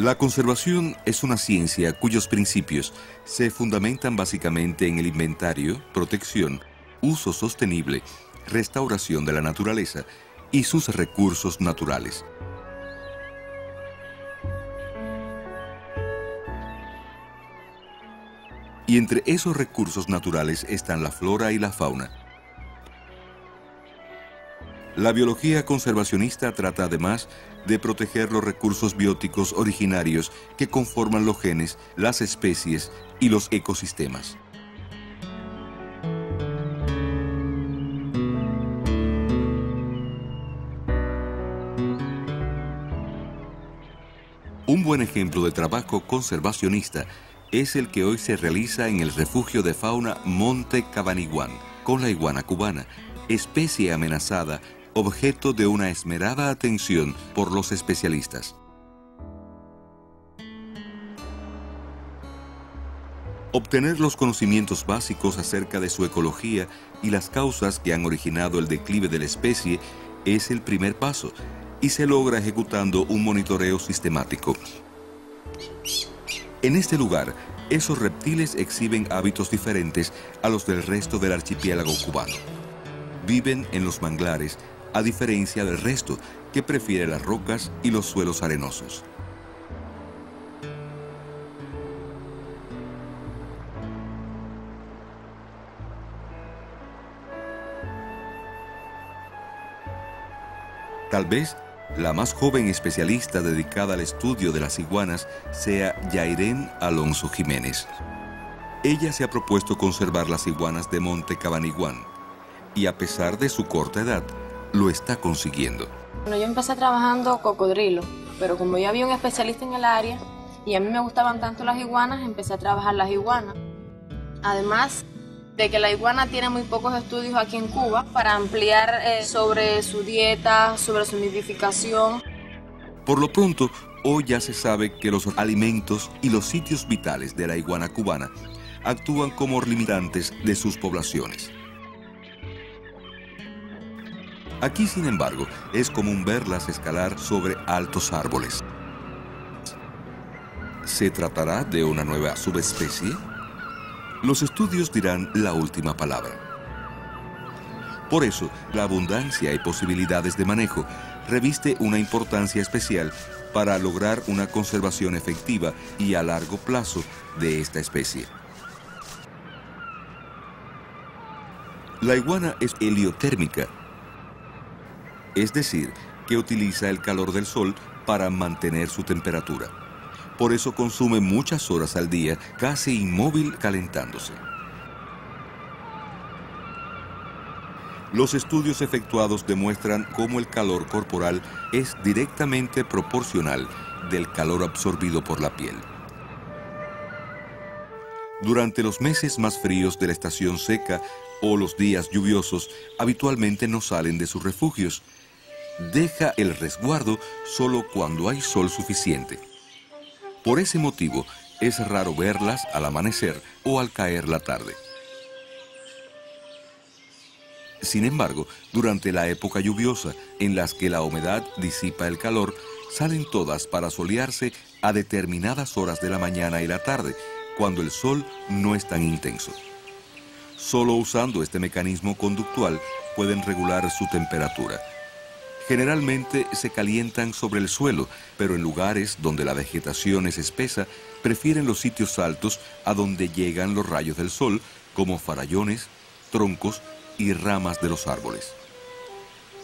La conservación es una ciencia cuyos principios se fundamentan básicamente en el inventario, protección, uso sostenible, restauración de la naturaleza y sus recursos naturales. Y entre esos recursos naturales están la flora y la fauna. La biología conservacionista trata además de proteger los recursos bióticos originarios que conforman los genes, las especies y los ecosistemas. Un buen ejemplo de trabajo conservacionista es el que hoy se realiza en el refugio de fauna Monte Cabaniguán, con la iguana cubana, especie amenazada, objeto de una esmerada atención por los especialistas. Obtener los conocimientos básicos acerca de su ecología y las causas que han originado el declive de la especie es el primer paso, y se logra ejecutando un monitoreo sistemático. En este lugar, esos reptiles exhiben hábitos diferentes a los del resto del archipiélago cubano. Viven en los manglares, a diferencia del resto, que prefiere las rocas y los suelos arenosos. Tal vez la más joven especialista dedicada al estudio de las iguanas sea Yairén Alonso Jiménez. Ella se ha propuesto conservar las iguanas de Monte Cabaniguán y, a pesar de su corta edad, lo está consiguiendo. Bueno, yo empecé trabajando cocodrilo, pero como yo había un especialista en el área y a mí me gustaban tanto las iguanas, empecé a trabajar las iguanas. Además de que la iguana tiene muy pocos estudios aquí en Cuba para ampliar sobre su dieta, sobre su nidificación. Por lo pronto, hoy ya se sabe que los alimentos y los sitios vitales de la iguana cubana actúan como limitantes de sus poblaciones. Aquí, sin embargo, es común verlas escalar sobre altos árboles. ¿Se tratará de una nueva subespecie? Los estudios dirán la última palabra. Por eso, la abundancia y posibilidades de manejo reviste una importancia especial para lograr una conservación efectiva y a largo plazo de esta especie. La iguana es heliotérmica, es decir, que utiliza el calor del sol para mantener su temperatura. Por eso consume muchas horas al día, casi inmóvil, calentándose. Los estudios efectuados demuestran cómo el calor corporal es directamente proporcional del calor absorbido por la piel. Durante los meses más fríos de la estación seca o los días lluviosos, habitualmente no salen de sus refugios. Deja el resguardo solo cuando hay sol suficiente. Por ese motivo, es raro verlas al amanecer o al caer la tarde. Sin embargo, durante la época lluviosa, en las que la humedad disipa el calor, salen todas para solearse a determinadas horas de la mañana y la tarde, cuando el sol no es tan intenso. Solo usando este mecanismo conductual pueden regular su temperatura. Generalmente se calientan sobre el suelo, pero en lugares donde la vegetación es espesa, prefieren los sitios altos a donde llegan los rayos del sol, como farallones, troncos y ramas de los árboles.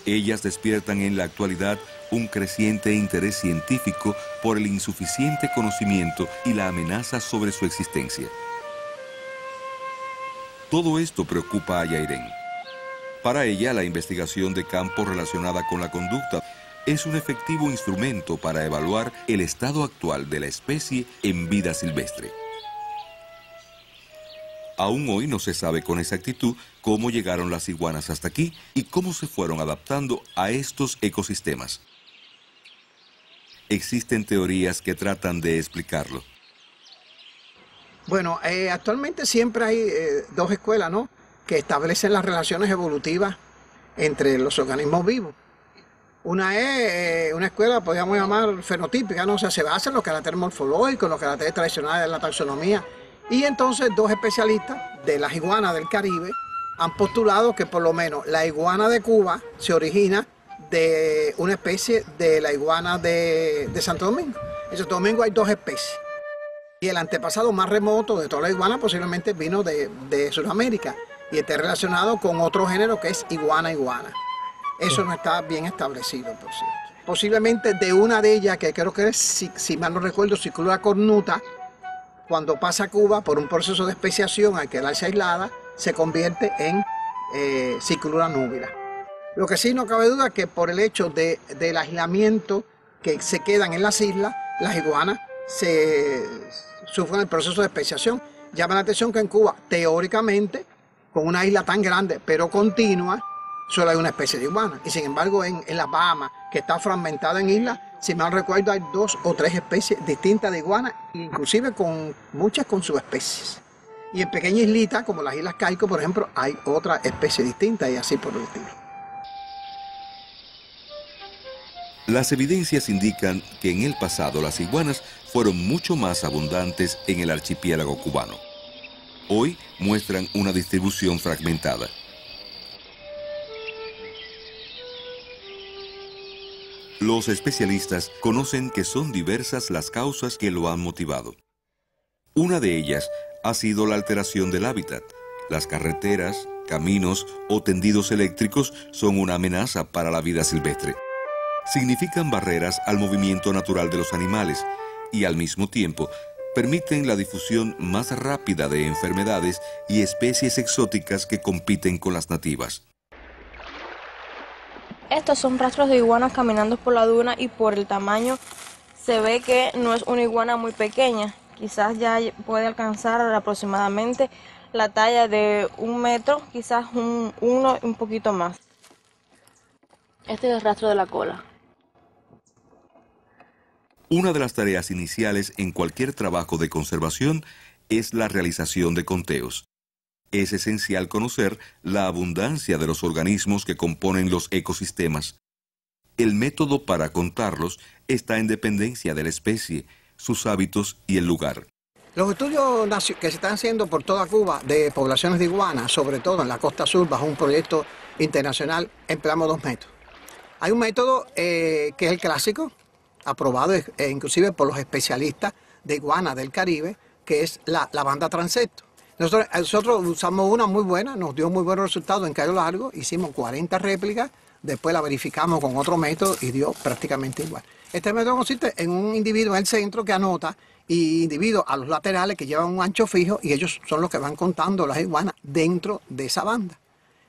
Ellas despiertan en la actualidad un creciente interés científico por el insuficiente conocimiento y la amenaza sobre su existencia. Todo esto preocupa a Yairén. Para ella, la investigación de campo relacionada con la conducta es un efectivo instrumento para evaluar el estado actual de la especie en vida silvestre. Aún hoy no se sabe con exactitud cómo llegaron las iguanas hasta aquí y cómo se fueron adaptando a estos ecosistemas. Existen teorías que tratan de explicarlo. Bueno, actualmente siempre hay dos escuelas, ¿no?, que establecen las relaciones evolutivas entre los organismos vivos. Una es una escuela, podríamos llamar fenotípica, ¿no? O sea, se basa en los caracteres morfológicos, en los caracteres tradicionales de la taxonomía. Y entonces dos especialistas de las iguanas del Caribe han postulado que por lo menos la iguana de Cuba se origina de una especie de la iguana de Santo Domingo. En Santo Domingo hay dos especies. Y el antepasado más remoto de toda la iguana posiblemente vino de Sudamérica y está relacionado con otro género que es iguana. Eso no está bien establecido, por cierto. Posiblemente de una de ellas, que creo que es, si mal no recuerdo, Ciclura cornuta, cuando pasa a Cuba por un proceso de especiación al quedarse aislada, se convierte en Ciclura núbila. Lo que sí no cabe duda es que por el hecho del aislamiento que se quedan en las islas, las iguanas sufren el proceso de especiación. Llama la atención que en Cuba, teóricamente, con una isla tan grande pero continua, solo hay una especie de iguana. Y sin embargo, en las Bahamas, que está fragmentada en islas, si mal recuerdo, hay 2 o 3 especies distintas de iguanas, inclusive con muchas con subespecies. Y en pequeñas islitas, como las Islas Caicos, por ejemplo, hay otra especie distinta y así por el estilo. Las evidencias indican que en el pasado las iguanas fueron mucho más abundantes en el archipiélago cubano. Hoy muestran una distribución fragmentada. Los especialistas conocen que son diversas las causas que lo han motivado. Una de ellas ha sido la alteración del hábitat. Las carreteras, caminos o tendidos eléctricos son una amenaza para la vida silvestre. Significan barreras al movimiento natural de los animales y al mismo tiempo permiten la difusión más rápida de enfermedades y especies exóticas que compiten con las nativas. Estos son rastros de iguanas caminando por la duna y por el tamaño se ve que no es una iguana muy pequeña. Quizás ya puede alcanzar aproximadamente la talla de 1 metro, quizás un poquito más. Este es el rastro de la cola. Una de las tareas iniciales en cualquier trabajo de conservación es la realización de conteos. Es esencial conocer la abundancia de los organismos que componen los ecosistemas. El método para contarlos está en dependencia de la especie, sus hábitos y el lugar. Los estudios que se están haciendo por toda Cuba de poblaciones de iguanas, sobre todo en la costa sur, bajo un proyecto internacional, empleamos 2 métodos. Hay un método que es el clásico, aprobado inclusive por los especialistas de iguanas del Caribe, que es la banda transecto. Nosotros usamos una muy buena, nos dio muy buenos resultados en Cayo Largo, hicimos 40 réplicas, después la verificamos con otro método y dio prácticamente igual. Este método consiste en un individuo en el centro que anota y individuos a los laterales que llevan un ancho fijo y ellos son los que van contando las iguanas dentro de esa banda.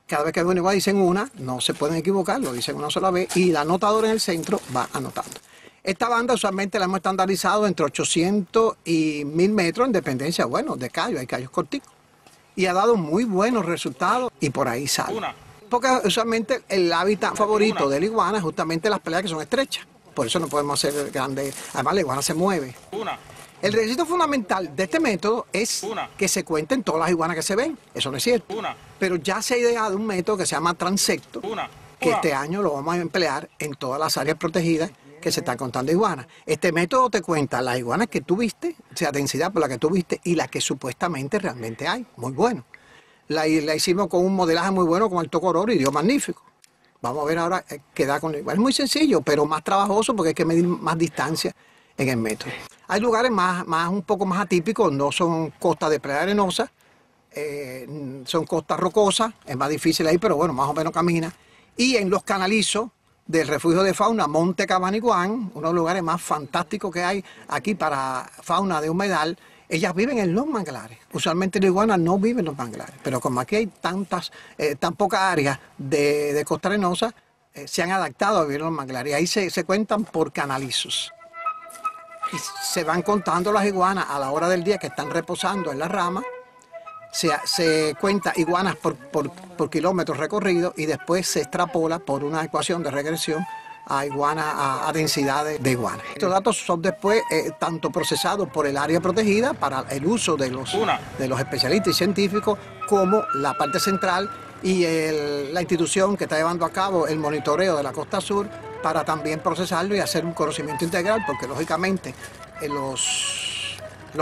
Cada vez que ven una iguana dicen una, no se pueden equivocar, lo dicen una sola vez y la anotadora en el centro va anotando. Esta banda usualmente la hemos estandarizado entre 800 y 1000 metros en dependencia, bueno, de callos, hay callos corticos. Y ha dado muy buenos resultados y por ahí sale. Porque usualmente el hábitat favorito de la iguana es justamente las peleas que son estrechas. Por eso no podemos hacer grandes, además la iguana se mueve. El requisito fundamental de este método es que se cuenten todas las iguanas que se ven, eso no es cierto. Pero ya se ha ideado un método que se llama transecto, que este año lo vamos a emplear en todas las áreas protegidas que se están contando iguanas. Este método te cuenta las iguanas que tú viste, o sea, densidad por la que tú viste y la que supuestamente realmente hay. Muy bueno. La hicimos con un modelaje muy bueno con el tocororo y dio magnífico. Vamos a ver ahora qué da con la iguana. Es muy sencillo, pero más trabajoso porque hay que medir más distancia en el método. Hay lugares un poco más atípicos, no son costas de playa arenosa, son costas rocosas, es más difícil ahí, pero bueno, más o menos camina. Y en los canalizos del refugio de fauna Monte Cabaniguán, uno de los lugares más fantásticos que hay aquí para fauna de humedal, ellas viven en los manglares. Usualmente la iguana no vive en los manglares, pero como aquí hay tan pocas áreas de costa arenosa, se han adaptado a vivir en los manglares. Y ahí se cuentan por canalizos. Y se van contando las iguanas a la hora del día que están reposando en la rama. Se cuenta iguanas por kilómetros recorridos y después se extrapola por una ecuación de regresión a iguanas, a densidades de iguanas. Estos datos son después tanto procesados por el área protegida para el uso de los especialistas y científicos, como la parte central y la institución que está llevando a cabo el monitoreo de la costa sur para también procesarlo y hacer un conocimiento integral, porque lógicamente los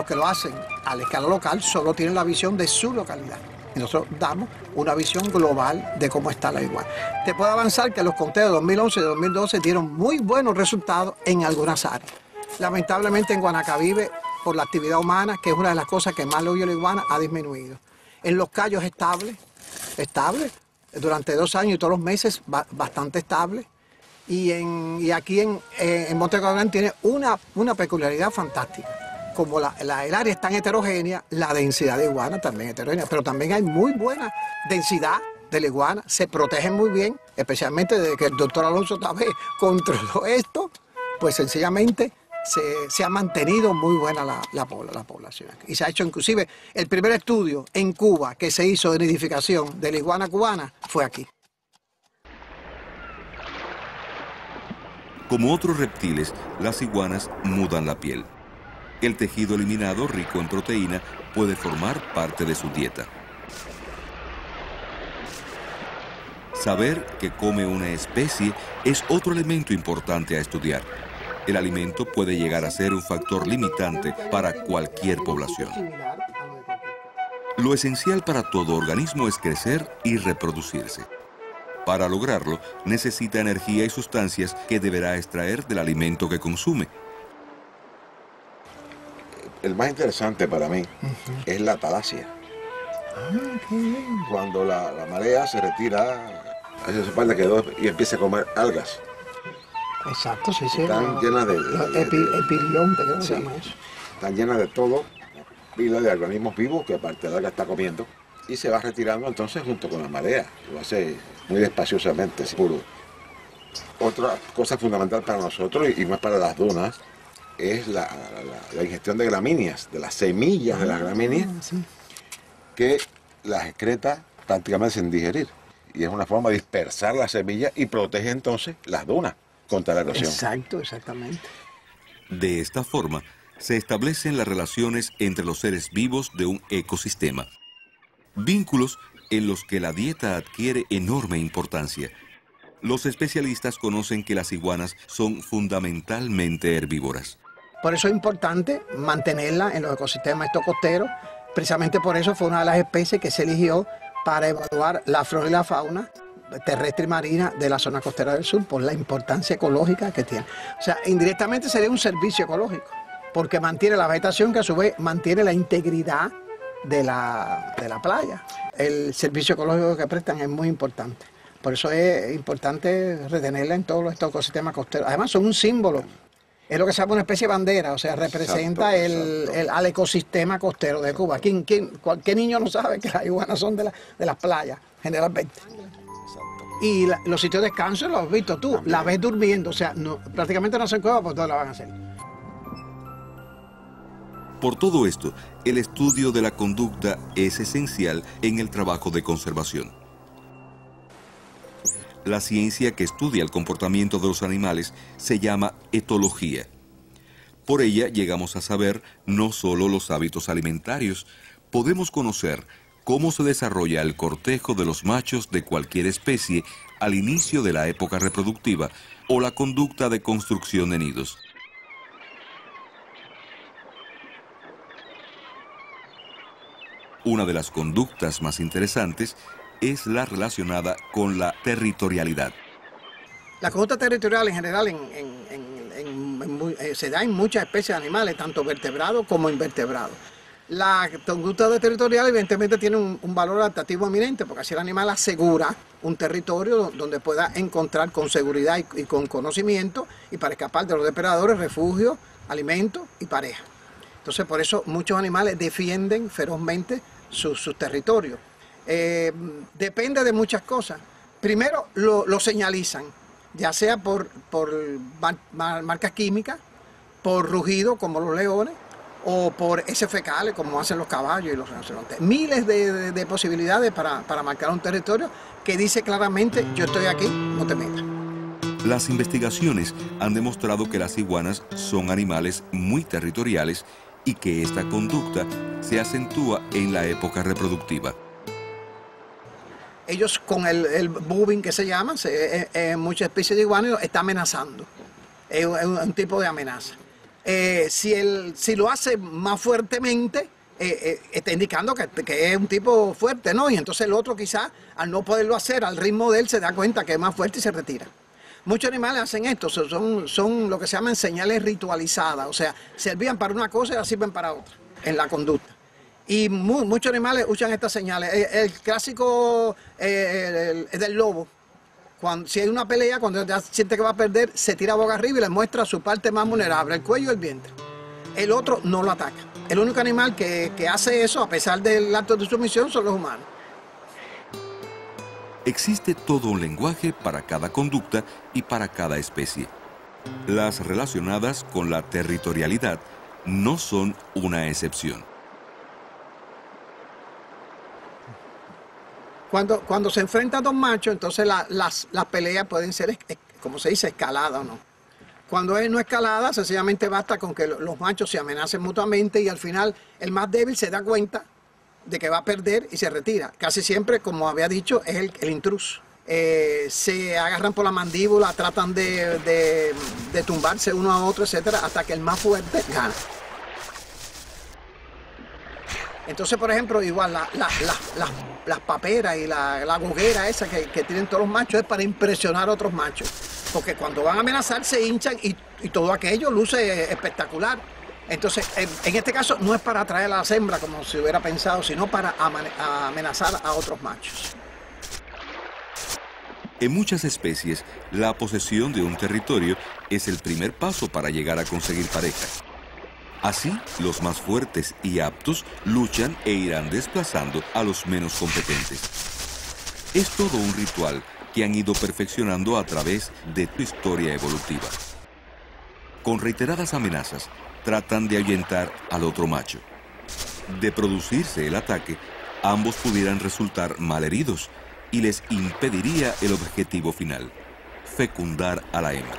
que lo hacen a la escala local solo tienen la visión de su localidad. Y nosotros damos una visión global de cómo está la iguana. Te puedo avanzar que los conteos de 2011 y 2012 dieron muy buenos resultados en algunas áreas. Lamentablemente en Guanacavive, por la actividad humana, que es una de las cosas que más le oye la iguana, ha disminuido. En Los Cayos estable, durante 2 años y todos los meses bastante estable. Y aquí en Monte Coronel tiene una peculiaridad fantástica. Como el área es tan heterogénea, la densidad de iguana también es heterogénea, pero también hay muy buena densidad de la iguana, se protegen muy bien, especialmente desde que el doctor Alonso Tabé controló esto, pues sencillamente se ha mantenido muy buena la población. Y se ha hecho inclusive el primer estudio en Cuba que se hizo de nidificación de la iguana cubana fue aquí. Como otros reptiles, las iguanas mudan la piel. El tejido eliminado, rico en proteína, puede formar parte de su dieta. Saber qué come una especie es otro elemento importante a estudiar. El alimento puede llegar a ser un factor limitante para cualquier población. Lo esencial para todo organismo es crecer y reproducirse. Para lograrlo, necesita energía y sustancias que deberá extraer del alimento que consume. El más interesante para mí es la talasia. Cuando la marea se retira hacia su espalda y empieza a comer algas. Exacto, sí, sí. Están llenas de epilionte, creo que se llama eso. Están llenas de todo, pila de organismos vivos que aparte de la alga está comiendo. Y se va retirando entonces junto con la marea. Lo hace muy despaciosamente, puro. Otra cosa fundamental para nosotros, y más para las dunas, es la ingestión de gramíneas, de las semillas de las gramíneas, que las excreta prácticamente sin digerir. Y es una forma de dispersar las semillas y protege entonces las dunas contra la erosión. Exacto, exactamente. De esta forma, se establecen las relaciones entre los seres vivos de un ecosistema. Vínculos en los que la dieta adquiere enorme importancia. Los especialistas conocen que las iguanas son fundamentalmente herbívoras. Por eso es importante mantenerla en los ecosistemas estos costeros. Precisamente por eso fue una de las especies que se eligió para evaluar la flora y la fauna terrestre y marina de la zona costera del sur, por la importancia ecológica que tiene. O sea, indirectamente sería un servicio ecológico, porque mantiene la vegetación que a su vez mantiene la integridad de la playa. El servicio ecológico que prestan es muy importante. Por eso es importante retenerla en todos estos ecosistemas costeros. Además son un símbolo. Es lo que se llama una especie de bandera, o sea, representa al ecosistema costero de Cuba. ¿Qué niño no sabe que las iguanas son de las playas, generalmente? Y los sitios de descanso los has visto tú, la ves durmiendo, o sea, prácticamente no hacen cueva, pues todos la van a hacer. Por todo esto, el estudio de la conducta es esencial en el trabajo de conservación. La ciencia que estudia el comportamiento de los animales se llama etología. Por ella llegamos a saber no solo los hábitos alimentarios, podemos conocer cómo se desarrolla el cortejo de los machos de cualquier especie al inicio de la época reproductiva o la conducta de construcción de nidos. Una de las conductas más interesantes es la relacionada con la territorialidad. La conducta territorial en general se da en muchas especies de animales, tanto vertebrados como invertebrados. La conducta territorial evidentemente tiene un valor adaptativo eminente, porque así el animal asegura un territorio donde pueda encontrar con seguridad y con conocimiento, y para escapar de los depredadores, refugio, alimento y pareja. Entonces por eso muchos animales defienden ferozmente sus territorios. Depende de muchas cosas. Primero lo señalizan, ya sea por marcas químicas, por rugido como los leones, o por heces fecales como hacen los caballos y los rinocerontes. Miles de posibilidades para marcar un territorio que dice claramente: yo estoy aquí, no te metas. Las investigaciones han demostrado que las iguanas son animales muy territoriales y que esta conducta se acentúa en la época reproductiva. ellos con el booming que se llama, muchas especies de iguanas está amenazando. Es un tipo de amenaza. Si lo hace más fuertemente, está indicando que es un tipo fuerte, ¿no? Y entonces el otro quizás, al no poderlo hacer al ritmo de él, se da cuenta que es más fuerte y se retira. Muchos animales hacen esto, son lo que se llaman señales ritualizadas, o sea, servían para una cosa y las sirven para otra, en la conducta. Y muchos animales usan estas señales. El clásico del lobo, si hay una pelea, cuando ya siente que va a perder, se tira boca arriba y le muestra su parte más vulnerable, el cuello y el vientre. El otro no lo ataca. El único animal que hace eso, a pesar del acto de sumisión, son los humanos. Existe todo un lenguaje para cada conducta y para cada especie. Las relacionadas con la territorialidad no son una excepción. Cuando se enfrentan dos machos, entonces las peleas pueden ser, como se dice, escaladas o no. Cuando es no escalada, sencillamente basta con que los machos se amenacen mutuamente y al final el más débil se da cuenta de que va a perder y se retira. Casi siempre, como había dicho, es el intruso. Se agarran por la mandíbula, tratan de tumbarse uno a otro, etcétera, hasta que el más fuerte gana. Entonces, por ejemplo, igual las paperas y la goguera esa que tienen todos los machos es para impresionar a otros machos. Porque cuando van a amenazar se hinchan y todo aquello luce espectacular. Entonces, en este caso no es para atraer a las hembras como se hubiera pensado, sino para amenazar a otros machos. En muchas especies, la posesión de un territorio es el primer paso para llegar a conseguir pareja. Así, los más fuertes y aptos luchan e irán desplazando a los menos competentes. Es todo un ritual que han ido perfeccionando a través de su historia evolutiva. Con reiteradas amenazas, tratan de ahuyentar al otro macho. De producirse el ataque, ambos pudieran resultar malheridos y les impediría el objetivo final, fecundar a la hembra.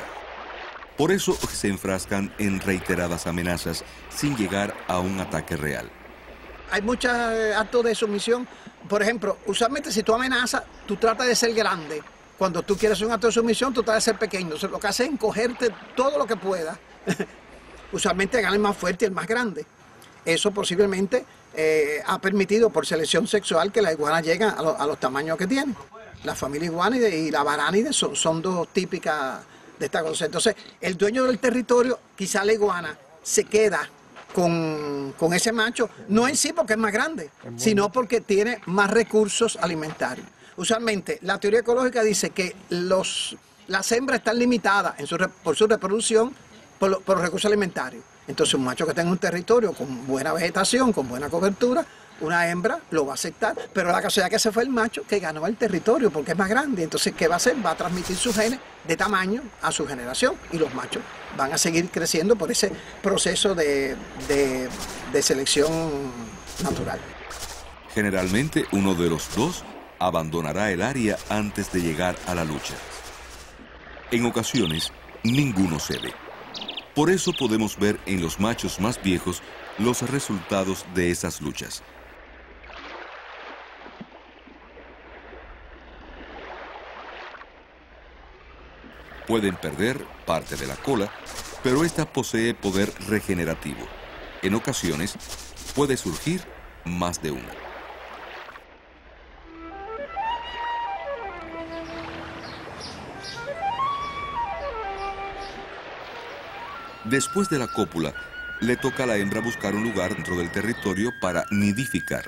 Por eso se enfrascan en reiteradas amenazas sin llegar a un ataque real. Hay muchos actos de sumisión. Por ejemplo, usualmente si tú amenazas, tú tratas de ser grande. Cuando tú quieres hacer un acto de sumisión, tú tratas de ser pequeño. Entonces, lo que hace es encogerte todo lo que pueda. Usualmente gana el más fuerte y el más grande. Eso posiblemente ha permitido por selección sexual que la iguana lleguen a los tamaños que tienen. La familia iguánide y la varánide son dos típicas de esta cosa. Entonces, el dueño del territorio, quizá la iguana, se queda con ese macho, no en sí porque es más grande, sino porque tiene más recursos alimentarios. Usualmente, la teoría ecológica dice que las hembras están limitadas por su reproducción por los recursos alimentarios. Entonces, un macho que tenga un territorio con buena vegetación, con buena cobertura, una hembra lo va a aceptar, pero la casualidad que ese fue el macho que ganó el territorio porque es más grande. Entonces, ¿qué va a hacer? Va a transmitir sus genes de tamaño a su generación y los machos van a seguir creciendo por ese proceso de selección natural. Generalmente, uno de los dos abandonará el área antes de llegar a la lucha. En ocasiones, ninguno cede. Por eso podemos ver en los machos más viejos los resultados de esas luchas. Pueden perder parte de la cola, pero esta posee poder regenerativo. En ocasiones, puede surgir más de una. Después de la cópula, le toca a la hembra buscar un lugar dentro del territorio para nidificar.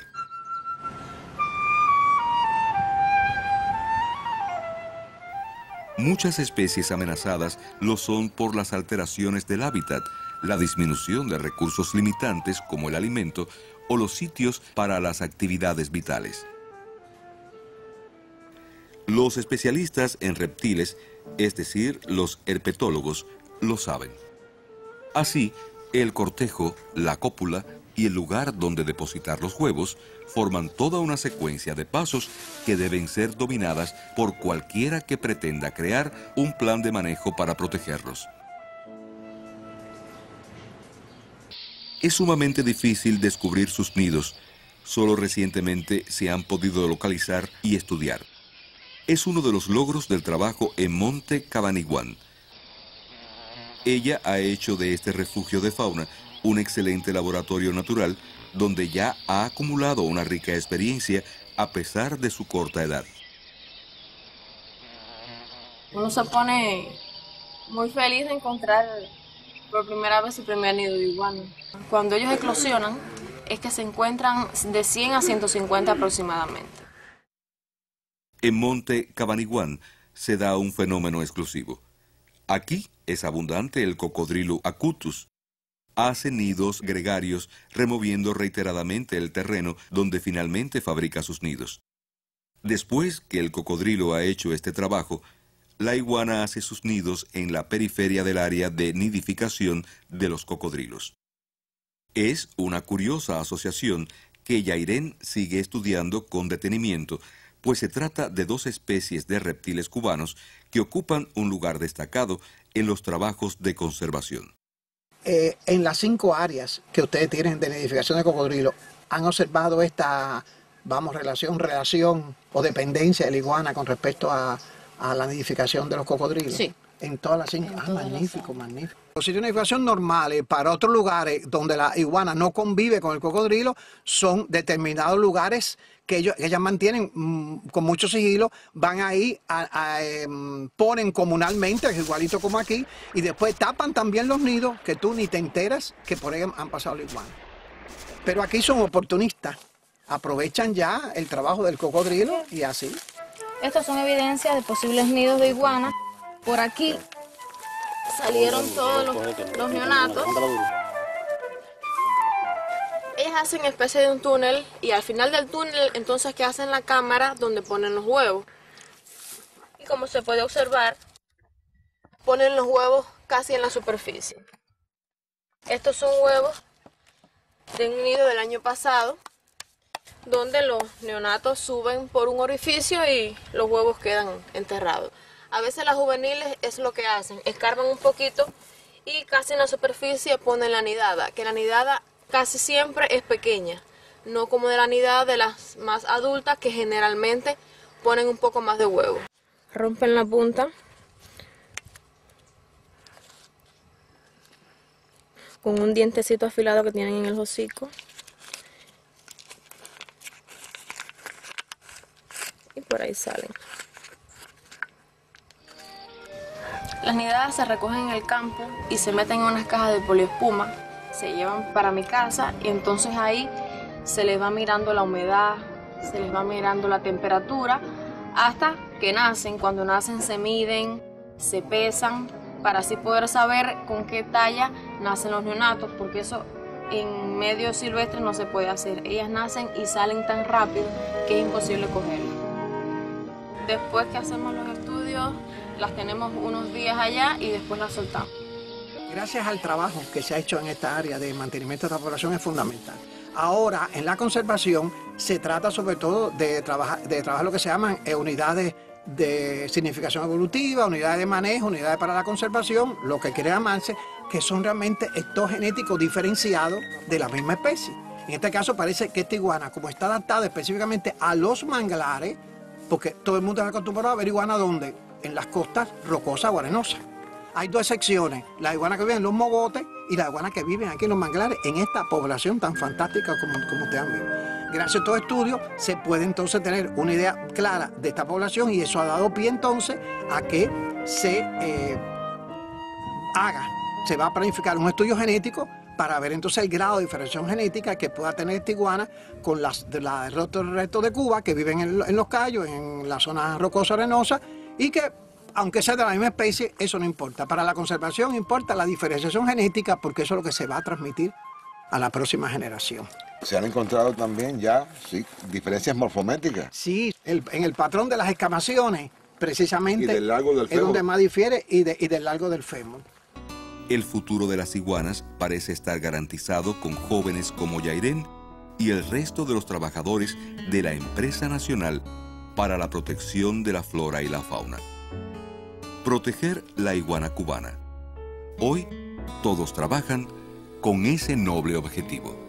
Muchas especies amenazadas lo son por las alteraciones del hábitat, la disminución de recursos limitantes como el alimento o los sitios para las actividades vitales. Los especialistas en reptiles, es decir, los herpetólogos, lo saben. Así, el cortejo, la cópula y el lugar donde depositar los huevos forman toda una secuencia de pasos que deben ser dominadas por cualquiera que pretenda crear un plan de manejo para protegerlos. Es sumamente difícil descubrir sus nidos, solo recientemente se han podido localizar y estudiar. Es uno de los logros del trabajo en Monte Cabaniguán. Ella ha hecho de este refugio de fauna un excelente laboratorio natural donde ya ha acumulado una rica experiencia a pesar de su corta edad. Uno se pone muy feliz de encontrar por primera vez su primer nido de iguana. Cuando ellos eclosionan, es que se encuentran de 100 a 150 aproximadamente. En Monte Cabaniguán se da un fenómeno exclusivo. Aquí es abundante el cocodrilo acutus. Hace nidos gregarios removiendo reiteradamente el terreno donde finalmente fabrica sus nidos. Después que el cocodrilo ha hecho este trabajo, la iguana hace sus nidos en la periferia del área de nidificación de los cocodrilos. Es una curiosa asociación que Yairén sigue estudiando con detenimiento, pues se trata de dos especies de reptiles cubanos que ocupan un lugar destacado en los trabajos de conservación. En las 5 áreas que ustedes tienen de nidificación de cocodrilo, ¿han observado esta, relación o dependencia de la iguana con respecto a la nidificación de los cocodrilos? Sí. En todas las 5. Magnífico, magnífico. Los sitios de nidificación normales para otros lugares donde la iguana no convive con el cocodrilo son determinados lugares que ellas mantienen con mucho sigilo, van ahí, ponen comunalmente, igualito como aquí, y después tapan también los nidos que tú ni te enteras que por ahí han pasado la iguana. Pero aquí son oportunistas, aprovechan ya el trabajo del cocodrilo y así. Estas son evidencias de posibles nidos de iguana. Por aquí salieron todos los neonatos. Ellas hacen especie de un túnel y al final del túnel entonces que hacen la cámara donde ponen los huevos. Y como se puede observar, ponen los huevos casi en la superficie. Estos son huevos de un nido del año pasado, donde los neonatos suben por un orificio y los huevos quedan enterrados. A veces las juveniles es lo que hacen, escarban un poquito y casi en la superficie ponen la nidada, que la nidada casi siempre es pequeña, no como de la nidada de las más adultas que generalmente ponen un poco más de huevo. Rompen la punta con un dientecito afilado que tienen en el hocico. Y por ahí salen. Las nidadas se recogen en el campo y se meten en unas cajas de poliespuma, se llevan para mi casa y entonces ahí se les va mirando la humedad, se les va mirando la temperatura hasta que nacen. Cuando nacen se miden, se pesan para así poder saber con qué talla nacen los neonatos, porque eso en medio silvestre no se puede hacer. Ellas nacen y salen tan rápido que es imposible cogerlas. Después que hacemos los estudios, las tenemos unos días allá y después las soltamos. Gracias al trabajo que se ha hecho en esta área de mantenimiento de esta población es fundamental. Ahora, en la conservación, se trata sobre todo de trabajar lo que se llaman unidades de significación evolutiva, unidades de manejo, unidades para la conservación, lo que quiere llamarse, que son realmente estos genéticos diferenciados de la misma especie. En este caso parece que esta iguana, como está adaptada específicamente a los manglares, porque todo el mundo está acostumbrado a ver iguana ¿dónde? En las costas rocosas o arenosas. Hay dos secciones, la iguana que viven en los mogotes y la iguana que viven aquí en los manglares, en esta población tan fantástica como ustedes han visto. Gracias a estos estudios se puede entonces tener una idea clara de esta población y eso ha dado pie entonces a que se va a planificar un estudio genético para ver entonces el grado de diferenciación genética que pueda tener esta iguana con el resto de Cuba que viven en los cayos, en la zona rocosa arenosa y que aunque sea de la misma especie, eso no importa. Para la conservación importa la diferenciación genética porque eso es lo que se va a transmitir a la próxima generación. Se han encontrado también ya diferencias morfométricas. Sí, en el patrón de las escamaciones, precisamente, y del largo del fémur es donde más difiere y del largo del fémur. El futuro de las iguanas parece estar garantizado con jóvenes como Yairén y el resto de los trabajadores de la empresa nacional para la protección de la flora y la fauna. Proteger la iguana cubana. Hoy, todos trabajan con ese noble objetivo.